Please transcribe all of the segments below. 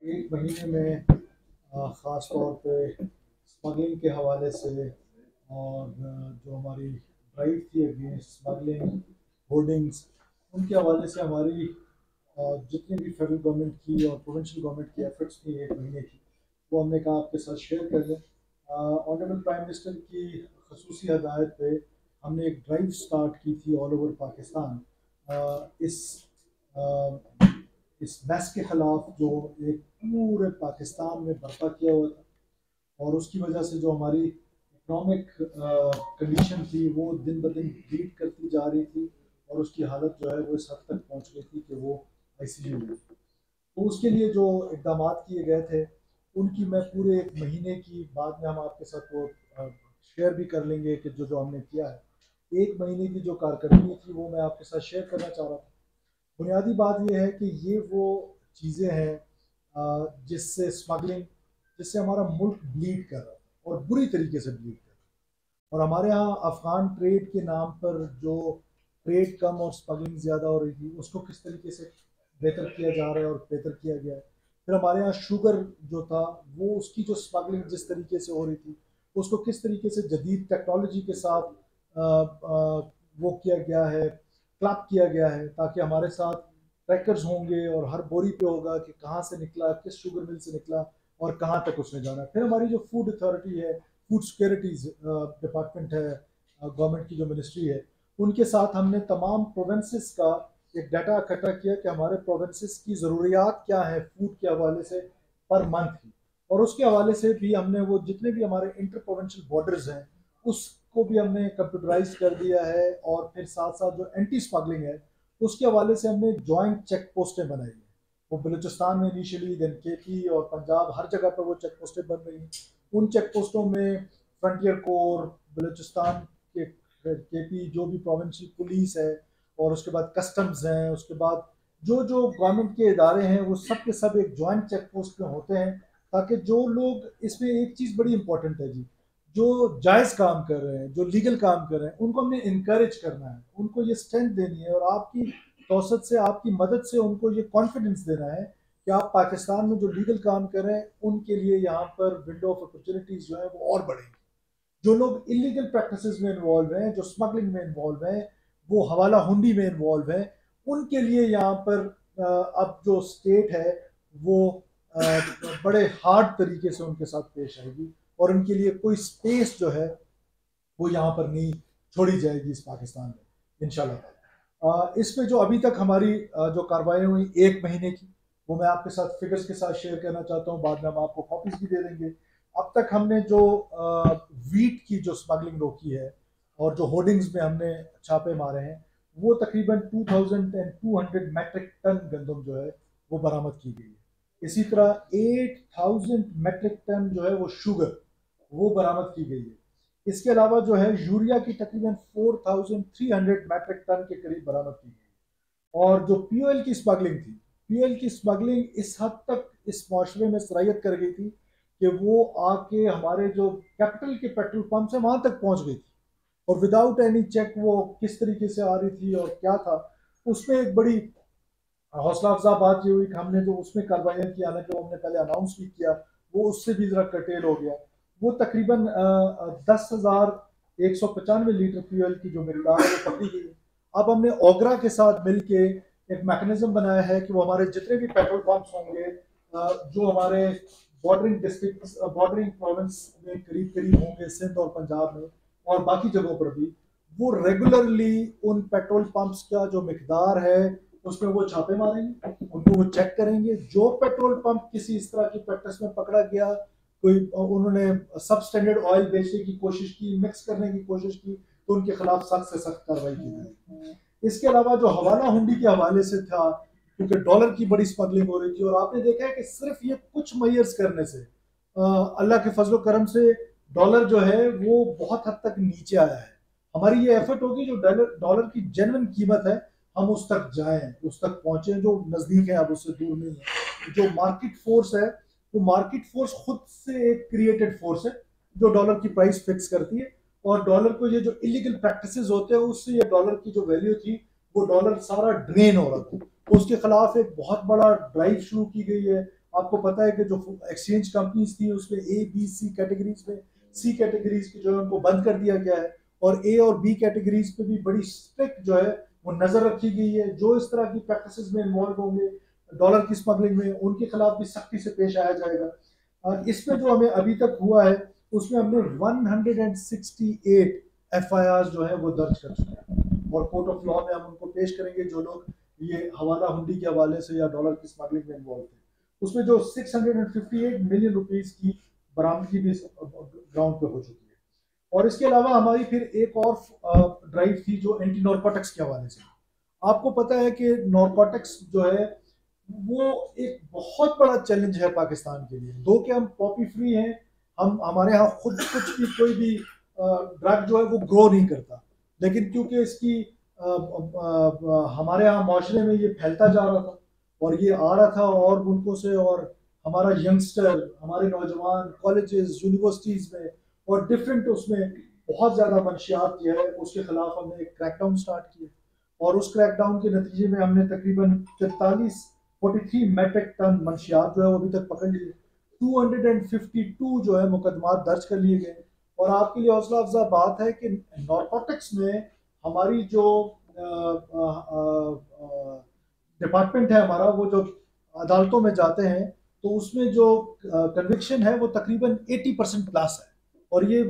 एक महीने में ख़ास तौर पे स्मगलिंग के हवाले से और जो हमारी ड्राइव थी अगेंस्ट स्मगलिंग होर्डिंग्स, उनके हवाले से हमारी जितनी भी फेडरल गवर्नमेंट की और प्रोविंशियल गवर्नमेंट की एफर्ट्स थी एक महीने की, वो हमने कहा आपके साथ शेयर कर लें। ऑनरेबल प्राइम मिनिस्टर की खसूसी हदायत पे हमने एक ड्राइव स्टार्ट की थी ऑल ओवर पाकिस्तान, इस इस मैस के खिलाफ जो एक पूरे पाकिस्तान में बर्पा किया हुआ था, और उसकी वजह से जो हमारी इकोनॉमिक कंडीशन थी वो दिन ब दिन वीक करती जा रही थी, और उसकी हालत जो है वो इस हद तक पहुंच गई थी कि वो आईसीयू में थी। तो उसके लिए जो इकदाम किए गए थे उनकी मैं पूरे एक महीने की बाद में हम आपके साथ वो शेयर भी कर लेंगे कि जो जो हमने किया है एक महीने की जो कारकर्दगी थी वो मैं आपके साथ शेयर करना चाह रहा था। बुनियादी बात यह है कि ये वो चीज़ें हैं जिससे स्मगलिंग, जिससे हमारा मुल्क ब्लीड कर रहा है और बुरी तरीके से ब्लीड कर रहा है। और हमारे यहाँ अफगान ट्रेड के नाम पर जो ट्रेड कम और स्मगलिंग ज़्यादा हो रही थी उसको किस तरीके से बेहतर किया जा रहा है और बेहतर किया गया है। फिर हमारे यहाँ शुगर जो था वो उसकी जो स्मगलिंग जिस तरीके से हो रही थी उसको किस तरीके से जदीद टेक्नोलॉजी के साथ वो किया गया है, क्लैप किया गया है, ताकि हमारे साथ ट्रैकर्स होंगे और हर बोरी पे होगा कि कहाँ से निकला, किस शुगर मिल से निकला और कहाँ तक उसने जाना। फिर हमारी जो फूड अथॉरिटी है, फूड सिक्योरिटीज डिपार्टमेंट है, गवर्नमेंट की जो मिनिस्ट्री है, उनके साथ हमने तमाम प्रोविंसेस का एक डाटा इकट्ठा किया कि हमारे प्रोविंसेस की ज़रूरियात क्या है फूड के हवाले से पर मंथ की। और उसके हवाले से भी हमने वो जितने भी हमारे इंटर प्रोविंशियल बॉर्डर्स हैं उसको भी हमने कंप्यूटराइज कर दिया है, और फिर साथ साथ जो एंटी स्मगलिंग है उसके हवाले से हमने जॉइंट चेक पोस्टें बनाई हैं। वो बलूचिस्तान में इनिशियली, देन केपी और पंजाब, हर जगह पर वो चेक पोस्टें बन रही हैं। उन चेक पोस्टों में फ्रंटियर कोर, बलूचिस्तान के केपी जो भी प्रोविंशियल पुलिस है, और उसके बाद कस्टम्स हैं, उसके बाद जो जो गवर्नमेंट के इदारे हैं वो सब के सब एक जॉइंट चेक पोस्ट में होते हैं, ताकि जो लोग, इसमें एक चीज़ बड़ी इंपॉर्टेंट है जी, जो जायज़ काम कर रहे हैं, जो लीगल काम कर रहे हैं, उनको हमने इनकरेज करना है, उनको ये स्ट्रेंथ देनी है, और आपकी तौसत से, आपकी मदद से उनको ये कॉन्फिडेंस देना है कि आप पाकिस्तान में जो लीगल काम कर रहे हैं उनके लिए यहाँ पर विंडो ऑफ अपॉर्चुनिटीज़ जो है वो और बढ़ेंगी। जो लोग इलीगल प्रैक्टिसेस में इन्वॉल्व हैं, जो स्मगलिंग में इन्वॉल्व हैं, वो हवाला हुंडी में इन्वॉल्व हैं, उनके लिए यहाँ पर अब जो स्टेट है वो बड़े हार्ड तरीके से उनके साथ पेश आएगी, और उनके लिए कोई स्पेस जो है वो यहाँ पर नहीं छोड़ी जाएगी इस पाकिस्तान में, इंशाल्लाह। इसमें जो अभी तक हमारी जो कार्रवाई हुई एक महीने की, वो मैं आपके साथ फिगर्स के साथ शेयर करना चाहता हूँ, बाद में हम आपको कॉपीज भी दे देंगे। अब तक हमने जो वीट की जो स्मगलिंग रोकी है और जो होर्डिंग्स में हमने छापे मारे हैं, वो तकरीबन 2200 मेट्रिक टन गंदम जो है वो बरामद की गई है। इसी तरह 8000 मेट्रिक टन जो है वो शुगर वो बरामद की गई है। इसके अलावा जो है यूरिया की तकरीबन 4300 मेट्रिक टन के करीब बरामद की गई। और जो पीओएल की स्मगलिंग थी, पीओएल की स्मगलिंग इस हद तक इस माशरे में सरायत कर गई थी कि वो आके हमारे जो कैपिटल के पेट्रोल पंप से वहां तक पहुंच गई थी, और विदाउट एनी चेक वो किस तरीके से आ रही थी और क्या था। उसमें एक बड़ी हौसला अफजा बात ये हुई कि हमने जो उसमें कार्रवाई की, हालांकि वो हमने पहले अनाउंस भी किया, वो उससे भी ज़रा कटेल हो गया। वो तकरीबन 10,195 लीटर फ्यूल की जो मकदार है वो पकड़ी गई। अब हमने ओगरा के साथ मिल के एक मैकेनिज्म बनाया है कि वो हमारे जितने भी पेट्रोल पंप्स होंगे जो हमारे बॉर्डरिंग डिस्ट्रिक्ट, बॉर्डरिंग प्रोविंस में करीब करीब होंगे, सिंध और पंजाब में और बाकी जगहों पर भी, वो रेगुलरली उन पेट्रोल पंप्स का जो मकदार है उसमें वो छापे मारेंगे, उनको वो चेक करेंगे। जो पेट्रोल पंप किसी इस तरह की प्रैक्टिस में पकड़ा गया, कोई उन्होंने सब स्टैंडर्ड ऑयल बेचने की कोशिश की, मिक्स करने की कोशिश की, तो उनके खिलाफ सख्त से सख्त कार्रवाई की जाएगी। इसके अलावा जो हवाला हुंडी के हवाले से था, क्योंकि डॉलर की बड़ी स्मगलिंग हो रही थी, और आपने देखा है कि सिर्फ ये कुछ मयर्स करने से अल्लाह के फजल करम से डॉलर जो है वो बहुत हद तक नीचे आया है। हमारी ये एफर्ट होगी जो डॉलर डॉलर की जेन्युइन कीमत है हम उस तक जाएं, उस तक पहुंचे, जो नजदीक है, अब उससे दूर नहीं है। जो मार्केट फोर्स है वो मार्केट फोर्स खुद से एक क्रिएटेड फोर्स है जो डॉलर की प्राइस फिक्स करती है, और डॉलर को ये जो इलीगल प्रैक्टिसेस होते हैं उससे ये डॉलर की जो वैल्यू थी वो डॉलर सारा ड्रेन हो रहा था। उसके खिलाफ एक बहुत बड़ा ड्राइव शुरू की गई है, आपको पता है कि जो एक्सचेंज कंपनीज थी उसमें ए बी सी कैटेगरीज में सी कैटेगरीज की जो है उनको बंद कर दिया गया है, और ए और बी कैटेगरीज पे भी बड़ी स्ट्रिक्ट जो है वो नजर रखी गई है। जो इस तरह की प्रैक्टिसेस में इन्वॉल्व होंगे डॉलर की स्मगलिंग में, उनके खिलाफ भी सख्ती से पेश आया जाएगा। और इसमें जो हमें अभी तक हुआ है उसमें हमने 168 एफआईआर जो है वो दर्ज कर चुके हैं, और कोर्ट ऑफ लॉ में हम उनको पेश करेंगे जो लोग ये हवाला हुंडी के हवाले से या डॉलर की स्मगलिंग में इन्वॉल्व थे। उसमें जो 658 मिलियन रुपीस की बरामदगी भी ग्राउंड पे हो चुकी है। और इसके अलावा हमारी फिर एक और ड्राइव थी जो एंटी नॉर्कोटिक्स के हवाले से। आपको पता है कि नॉर्कोटिक्स जो है वो एक बहुत बड़ा चैलेंज है पाकिस्तान के लिए। दो कि हम पॉपी फ्री हैं, हम हमारे यहाँ खुद कुछ भी कोई भी ड्रग जो है वो ग्रो नहीं करता, लेकिन क्योंकि इसकी हमारे यहाँ माशरे में ये फैलता जा रहा था और ये आ रहा था और मुल्कों से, और हमारा यंगस्टर, हमारे नौजवान कॉलेजेस यूनिवर्सिटीज़ में और डिफरेंट उसमें बहुत ज़्यादा मंशियात जो है उसके खिलाफ हमने एक क्रैकडाउन स्टार्ट किया। और उस क्रैकडाउन के नतीजे में हमने तकरीबन 43 मेट्रिक टन मंशियात जो है वो अभी तक पकड़ लिए। 252 जो है मुकदमा दर्ज कर लिए गए। और आपके लिए हौसला अफजा बात है कि नॉर्कोटिक्स में हमारी जो डिपार्टमेंट है हमारा, वो जो अदालतों में जाते हैं तो उसमें जो कन्विक्शन है वो तकरीबन 80% प्लस है, और ये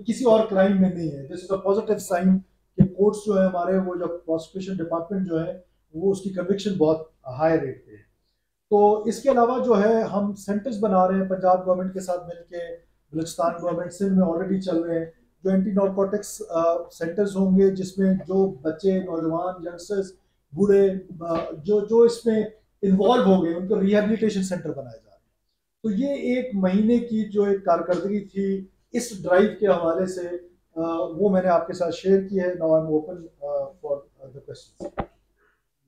किसी और क्राइम में नहीं है। This is a positive sign कि कोर्ट्स जो है हमारे, वो जो प्रोसिक्यूशन डिपार्टमेंट जो है वो उसकी कन्विक्शन बहुत हाई रेट पे है। तो इसके अलावा जो है हम सेंटर्स बना रहे हैं पंजाब गवर्नमेंट के साथ मिलके, बलूचिस्तान गवर्नमेंट सिंध में ऑलरेडी चल रहे हैं जो एंटी नारकोटिक्स सेंटर्स होंगे, जिसमें जो बच्चे, नौजवान, यंगस्टर्स, बूढ़े जो जो इसमें इन्वॉल्व हो गए उनको रिहेबिलिटेशन सेंटर बनाए जा रहे हैं। तो ये एक महीने की जो एक कारकर्दगी थी इस ड्राइव के हवाले से, वो मैंने आपके साथ शेयर की है। Now I am open for the questions.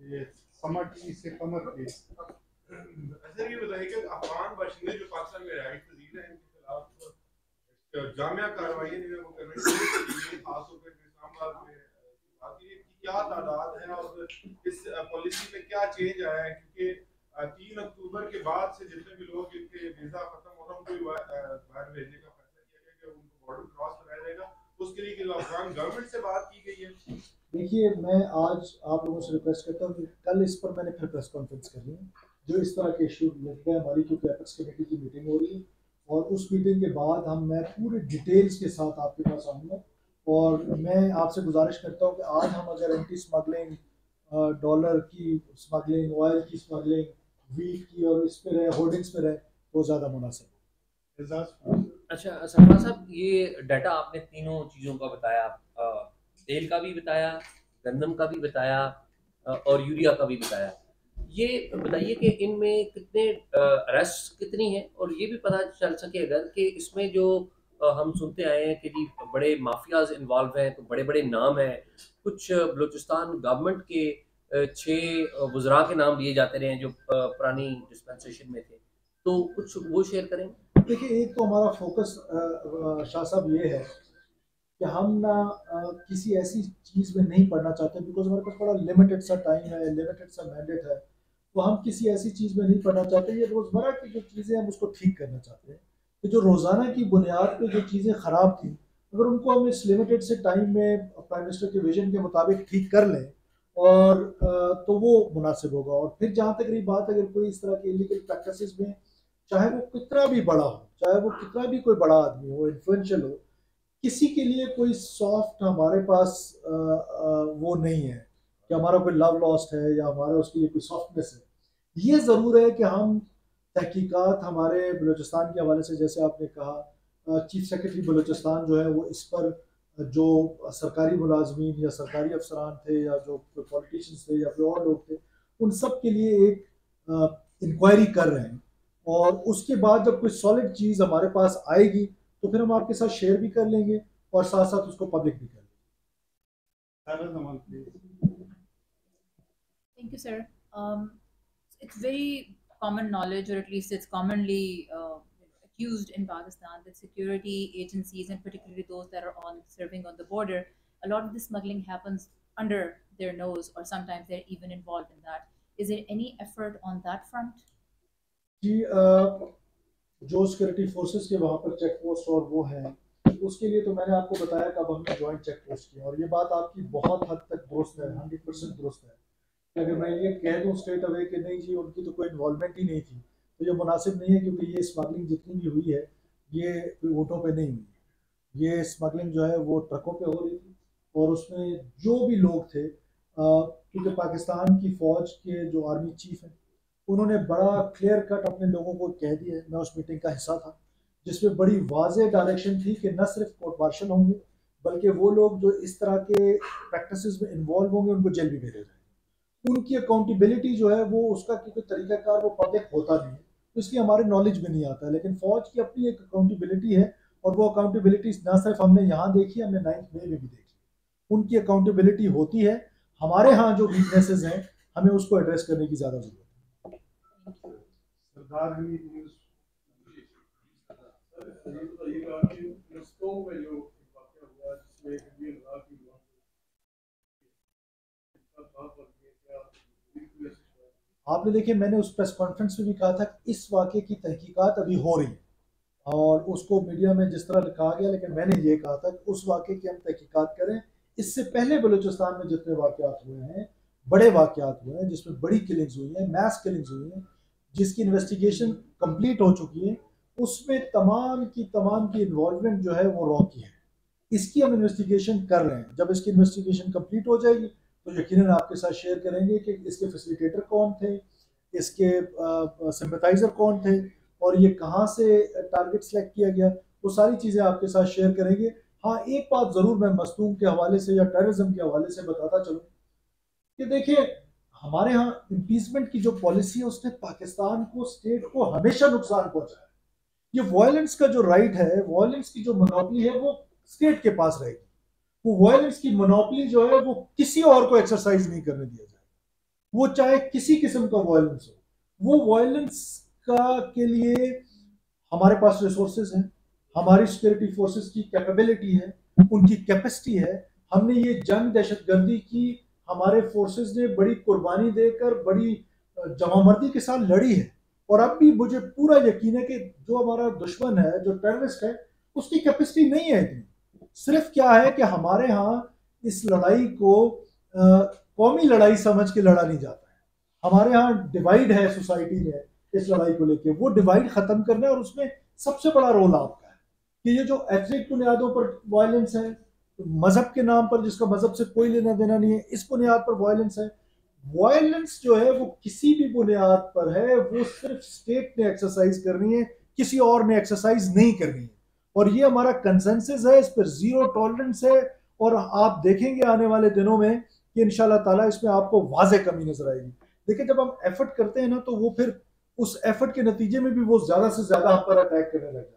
ये समर टी से कमर प्लीज। सर ये बताइए कि अफगान बाशिंदे जो पाकिस्तान में रिहाइश पजीर हैं इनके खिलाफ जामिया कार्रवाई जो है वो करने चाहिए, खासतौर पर इस्लामाबाद में बाकी क्या तादाद है और इस पॉलिसी में क्या चेंज आया है, क्योंकि 3 अक्टूबर के बाद से जितने भी लोग जिनके वीजा खत्म हो रहा है उनको बाहर भेजने का फैसला किया गया कि उनको बॉर्डर क्रॉस कराया जाएगा, उसके लिए अफगान गवर्नमेंट से बात की गई है। देखिए, मैं आज आप लोगों से रिक्वेस्ट करता हूँ कि कल इस पर मैंने फिर प्रेस कॉन्फ्रेंस करनी है, जो इस तरह के इशू लेकर हमारी, क्योंकि एपेक्स कमेटी की मीटिंग हो रही है, और उस मीटिंग के बाद मैं पूरे डिटेल्स के साथ आपके पास आऊँगा। और मैं आपसे गुजारिश करता हूँ कि आज हम अगर एंटी स्मगलिंग, डॉलर की स्मगलिंग, ऑयल की स्मगलिंग, वीट की, और इस पर रहे, होर्डिंग्स पे रहे, तो ज़्यादा मुनासिब हो। अच्छा सरफराज साहब, ये डाटा आपने तीनों चीज़ों का बताया, तेल का भी बताया, गंदम का भी बताया और यूरिया का भी बताया। ये बताइए कि इनमें कितने अरेस्ट कितनी हैं, और ये भी पता चल सके अगर कि इसमें जो हम सुनते आए हैं कि जी बड़े माफियाज इन्वॉल्व हैं, तो बड़े बड़े नाम हैं। कुछ बलूचिस्तान गवर्नमेंट के 6 वज़रा के नाम लिए जाते रहे हैं जो पुरानी डिस्पेंसेशन में थे, तो कुछ वो शेयर करें। देखिए, एक तो हमारा फोकस शाह साहब ये है कि हम ना किसी ऐसी चीज़ में नहीं पढ़ना चाहते, बिकॉज हमारे पास बड़ा लिमिटेड सा टाइम है, लिमिटेड सा मैंडेट है। तो हम किसी ऐसी चीज़ में नहीं पढ़ना चाहते। ये रोज़मर्रा की जो चीज़ें हम उसको ठीक करना चाहते हैं, कि जो रोज़ाना की बुनियाद पे जो चीज़ें ख़राब थी, अगर उनको हम इस लिमिटेड से टाइम में प्राइम मिनिस्टर के विजन के मुताबिक ठीक कर लें, और तो वो मुनासिब होगा। और फिर जहाँ तक रही बात, अगर कोई इस तरह की इलीगल प्रैक्टिसेस में, चाहे वो कितना भी बड़ा हो, चाहे वो कितना भी कोई बड़ा आदमी हो, इन्फ्लुएंशियल हो, किसी के लिए कोई सॉफ्ट हमारे पास वो नहीं है कि हमारा कोई लव लॉस्ट है या हमारा उसके लिए कोई सॉफ्टनेस है। ये ज़रूर है कि हम तहकीकात हमारे बलूचिस्तान के हवाले से, जैसे आपने कहा, चीफ सेक्रेटरी बलूचिस्तान जो है वो इस पर जो सरकारी मुलाजमीन या सरकारी अफसरान थे या जो पॉलिटिशियंस थे या कोई और लोग थे, उन सब के लिए एक इंक्वायरी कर रहे हैं। और उसके बाद जब कोई सॉलिड चीज़ हमारे पास आएगी तो फिर हम आपके साथ शेयर भी कर लेंगे और साथ साथ उसको पब्लिक भी कर लेंगे। Thank you, sir. It's very common knowledge, or at least it's commonly accused in Pakistan, that security agencies, and particularly those that are on serving on the border, a lot of the smuggling happens under their nose, or sometimes they're even involved in that. Is there any effort on that front? कि जो security forces के वहाँ पर check post और वो हैं, उसके लिए तो मैंने आपको बताया कि अब हमने ज्वाइंट चेक पोस्ट किया, और ये बात आपकी बहुत हद तक दुरुस्त है, 100% दुरुस्त है। कि अगर मैं ये कह दूँ स्ट्रेट अवे कि नहीं जी उनकी तो कोई इन्वॉल्वमेंट ही नहीं थी, तो ये मुनासिब नहीं है, क्योंकि ये स्मगलिंग जितनी भी हुई है ये कोई ऊँटों पे नहीं हुई, ये स्मगलिंग जो है वो ट्रकों पे हो रही थी, और उसमें जो भी लोग थे, क्योंकि पाकिस्तान की फ़ौज के जो आर्मी चीफ हैं उन्होंने बड़ा क्लियर कट अपने लोगों को कह दिया है, मैं उस मीटिंग का हिस्सा था, जिसमें बड़ी वाज़ेह डायरेक्शन थी कि न सिर्फ कोर्ट मार्शल होंगे, बल्कि वो लोग जो इस तरह के प्रैक्टिसेस में इन्वॉल्व होंगे उनको जेल भी भेजे जाएंगे। उनकी अकाउंटेबिलिटी जो है वो उसका क्योंकि तरीकाकार वो पब्लिक होता नहीं है, तो इसलिए हमारे नॉलेज में नहीं आता है, लेकिन फ़ौज की अपनी एक अकाउंटेबिलिटी है, और वो अकाउंटेबिलिटी ना सिर्फ हमने यहाँ देखी, हमने 9th मई में भी देखी। उनकी अकाउंटेबिलिटी होती है, हमारे यहाँ जो वीकनेसेस हैं हमें उसको एड्रेस करने की ज़्यादा ज़रूरत है। सरदार हमीद न्यूज़। ये बताइएगा कि मस्को में जो वाक़या हुआ जिसमें एक इंडियन लॉ की आपने देखिए मैंने उस प्रेस कॉन्फ्रेंस में भी कहा था कि इस वाक़े की तहकीकात अभी हो रही है, और उसको मीडिया में जिस तरह लिखा गया, लेकिन मैंने ये कहा था कि उस वाक़े की हम तहकीकात करें। इससे पहले बलूचिस्तान में जितने वाक़यात हुए हैं, बड़े वाक़यात हुए हैं जिसमें बड़ी किलिंग्स हुई हैं, मैस किलिंग्स हुई हैं, जिसकी इन्वेस्टिगेशन कंप्लीट हो चुकी है, उसमें तमाम की इन्वॉल्वमेंट जो है वो रॉ की है। इसकी हम इन्वेस्टिगेशन कर रहे हैं, जब इसकी इन्वेस्टिगेशन कंप्लीट हो जाएगी तो यकीनन आपके साथ शेयर करेंगे कि इसके फैसिलिटेटर कौन थे, इसके सिंपैथाइजर कौन थे, और ये कहाँ से टारगेट सेलेक्ट किया गया, वो सारी चीज़ें आपके साथ शेयर करेंगे। हाँ, एक बात ज़रूर मैं मस्तूम के हवाले से या टेररिज्म के हवाले से बताता चलूँ कि देखिए हमारे यहाँ इम्पीचमेंट की जो पॉलिसी है उसने पाकिस्तान को, स्टेट को हमेशा नुकसान पहुंचा है। ये वायलेंस का जो राइट है, वायलेंस की जो मोनोपोली है वो स्टेट के पास रहेगी। वो वायलेंस की मोनोपोली जो है वो किसी और को एक्सरसाइज नहीं करने दिया जाएगा, वो चाहे किसी किस्म का वायलेंस हो। वो वायलेंस का के लिए हमारे पास रिसोर्सेज हैं, हमारी सिक्योरिटी फोर्सेस की कैपेबिलिटी है, उनकी कैपेसिटी है। हमने ये जंग दहशतगर्दी की हमारे फोर्सेस ने बड़ी कुर्बानी देकर बड़ी जमामर्दी के साथ लड़ी है, और अब भी मुझे पूरा यकीन है कि जो हमारा दुश्मन है, जो टेररिस्ट है, उसकी कैपेसिटी नहीं है इतनी। सिर्फ क्या है कि हमारे यहाँ इस लड़ाई को कौमी लड़ाई समझ के लड़ा नहीं जाता है। हमारे यहाँ डिवाइड है सोसाइटी में इस लड़ाई को लेके, वो डिवाइड खत्म करना है, और उसमें सबसे बड़ा रोल आपका है कि ये जो एथनिक बुनियादों पर वायलेंस है, मजहब के नाम पर जिसका मजहब से कोई लेना देना नहीं है, इस बुनियाद पर वायलेंस है। वायलेंस जो है वो किसी भी बुनियाद पर है, वो सिर्फ स्टेट ने एक्सरसाइज करनी है, किसी और ने एक्सरसाइज नहीं करनी है, और ये हमारा कंसेंसस है, इस पर जीरो टॉलरेंस है। और आप देखेंगे आने वाले दिनों में कि इंशाल्लाह ताला इसमें आपको वाज़े कमी नजर आएगी। देखिए जब हम एफर्ट करते हैं ना, तो वो फिर उस एफर्ट के नतीजे में भी वो ज्यादा से ज्यादा हम पर अटैक करने लग जाते हैं।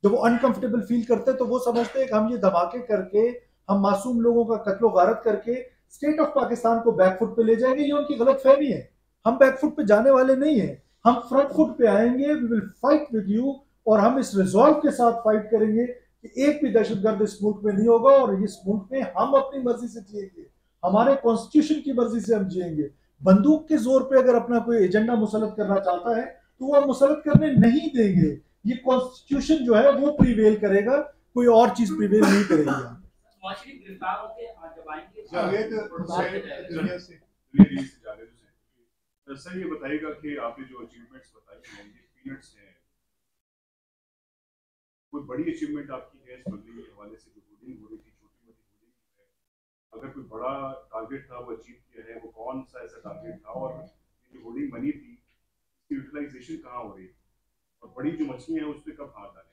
जब वो अनकंफर्टेबल फील करते हैं तो वो समझते हैं कि हम ये धमाके करके, हम मासूम लोगों का कत्लो गारत करके स्टेट ऑफ पाकिस्तान को बैकफुट पे ले जाएंगे। ये उनकी गलत फहमी है, हम बैकफुट पे जाने वाले नहीं है, हम फ्रंट फुट पे आएंगे। We will fight with you, और हम इस रिजॉल्व के साथ फाइट करेंगे कि एक भी दहशतगर्द इस मुल्क में नहीं होगा, और इस मुल्क में हम अपनी मर्जी से जिएंगे, हमारे कॉन्स्टिट्यूशन की मर्जी से हम जिएंगे। बंदूक के जोर पे अगर अपना कोई एजेंडा मुसलत करना चाहता है तो वो हम मुसलत करने नहीं देंगे। ये कॉन्स्टिट्यूशन जो है वो प्रिवेल करेगा, कोई और चीज प्रिवेल नहीं करेगी। सर ये बताइएगा कि आपने जो अचीवमेंट्स बताई हैं, ये पीनट्स हैं, कोई बड़ी अचीवमेंट आपकी है स्मगलिंग के हवाले से? जो होर्डिंग हो रही थी, छोटी मोटी होर्डिंग है, अगर कोई बड़ा टारगेट था वो अचीव किया है, वो कौन सा ऐसा टारगेट था, और जो होर्डिंग बनी थी उसकी यूटिलाइजेशन कहाँ हो रही है, और बड़ी जो मछलियाँ हैं उस पर कब हाथ डालेंगे?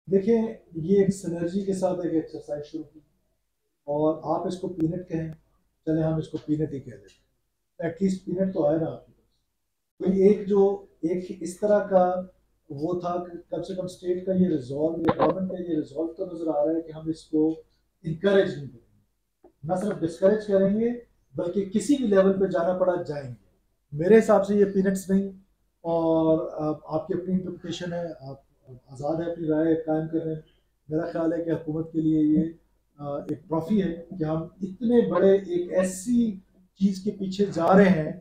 देखिए ये एक सिनर्जी के साथ एक एक्सरसाइज शुरू की, और आप इसको पीनट कहें, चले हम इसको पीनट ही कह देते, एटलीस्ट पीनट तो आए ना आपके पास। कोई एक जो एक इस तरह का वो था कि कम से कम स्टेट का ये रिजॉल्व या गवर्नमेंट का ये रिजॉल्व तो नजर आ रहा है कि हम इसको इंकरेज नहीं करेंगे, ना सिर्फ डिस्करेज करेंगे बल्कि किसी भी लेवल पे जाना पड़ा जाएंगे। मेरे हिसाब से ये पीनट्स नहीं, और आपकी अपनी इंटरप्रिटेशन है, आप आज़ाद है अपनी राय कायम कर रहे हैं। मेरा ख्याल है कि हुकूमत के लिए ये एक ट्रॉफी है कि हम इतने बड़े एक ऐसी चीज़ के पीछे जा रहे हैं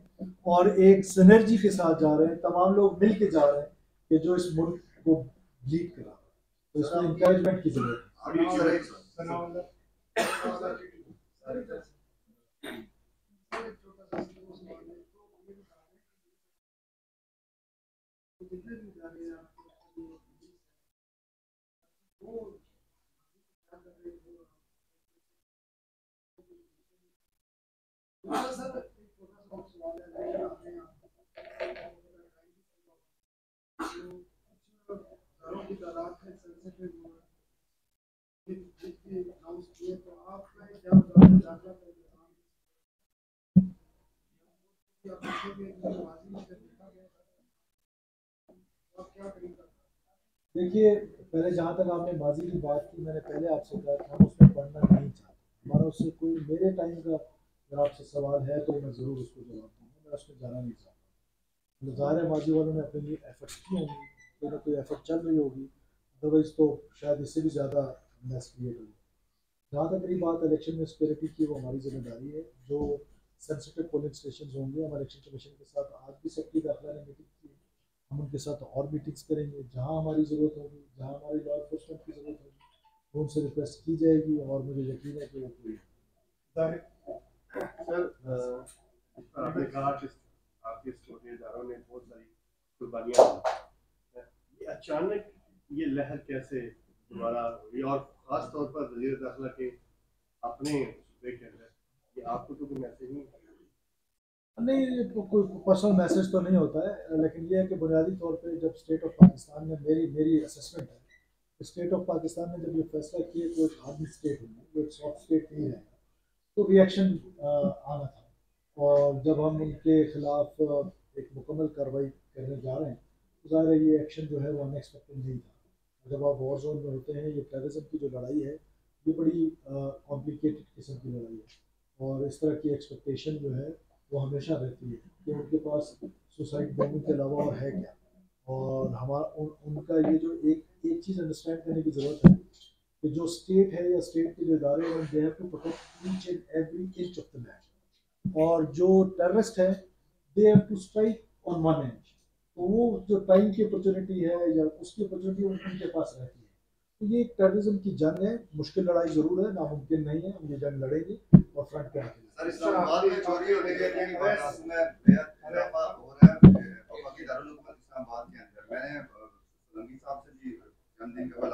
और एक सिनर्जी के साथ जा रहे हैं, तमाम लोग मिल के जा रहे हैं कि जो इस मुल्क को लीड करा रहा है। तो इसमें इंकरेजमेंट की जरूरत देखिए, पहले जहाँ तक आपने माजी की बात की, मैंने पहले आपसे कहा था हम उसमें पढ़ना नहीं चाहते। हमारा उससे कोई मेरे टाइम का अगर आपसे सवाल है तो मैं ज़रूर उसको जवाब दूँगा, मैं उसमें जाना नहीं चाहता। तो ज़ाहिर है माजी वालों ने अपने लिए एफर्ट्स किए होंगे, कोई ना कोई एफर्ट चल रही होगी, अदरवाइज़ तो शायद इससे भी ज़्यादा मैस क्रिएट होगी। जहाँ तक रही बात इलेक्शन में स्पेरिटी की, वो हमारी जिम्मेदारी है। जो सेंसिटिव पोलिंग स्टेशन होंगे, हमारे इलेक्शन कमीशन के साथ आज भी सेक्रेटरी दाखिला ने मीटिंग की, हम उनके साथ और मीटिंग्स करेंगे। जहाँ हमारी ज़रूरत होगी, जहाँ हमारी लॉ इन्फोर्समेंट की ज़रूरत होगी, वो उनसे रिक्वेस्ट की जाएगी और मुझे यकीन है कि वो पूरी सर, आपने कहा कि आपके छोटे इदारों ने बहुत सारी कुर्बानियाँ दी, ये अचानक ये लहर कैसे दोबारा हुई, और ख़ास तौर पर वज़ीर दाखिला के अपने सूबे के अंदर, ये आपको तो कोई मैसेज नहीं? नहीं, कोई पर्सनल मैसेज तो नहीं होता है, लेकिन ये है कि बुनियादी तौर पे जब स्टेट ऑफ पाकिस्तान में मेरी असेसमेंट है, स्टेट ऑफ पाकिस्तान ने जब ये फैसला किया कि एक हार्ड स्टेट होगी, वो एक सॉफ्ट स्टेट नहीं है, तो रिएक्शन आना था। और जब हम उनके खिलाफ एक मुकम्मल कार्रवाई करने जा रहे हैं, तो ज़ाहिर है ये एक्शन जो है वो अनएक्सपेक्टेड नहीं था। जब आप वॉर जोन में होते हैं, ये टेररिज्म की जो लड़ाई है, ये बड़ी कॉम्प्लिकेटेड किस्म की लड़ाई है, और इस तरह की एक्सपेक्टेशन जो है वो हमेशा रहती है कि उनके पास सुसाइड बॉम्बिंग के अलावा और है क्या। और उनका ये जो एक चीज़ अंडरस्टैंड करने की ज़रूरत है कि जो स्टेट है या स्टेट के जो इदारे हैं, they have to protect each and every inch of the land. और जो टेररिस्ट है, they have to strike on one end. तो वो जो टाइम की अपॉर्चुनिटी है या उसकी अपॉर्चुनिटी उनके पास रहती है। तो ये एक टेररिज्म की जंग है, मुश्किल लड़ाई ज़रूर है, नामुमकिन नहीं है, हम ये जंग लड़ेंगे और फ्रंट पे आके सर, इस्लामाबाद में चोरी होने के में बेहद इजाफा हो रहा है, वफाकी दारुल हुकूमत इस्लामाबाद के अंदर। मैंने साहब से भी चंद दिन कबल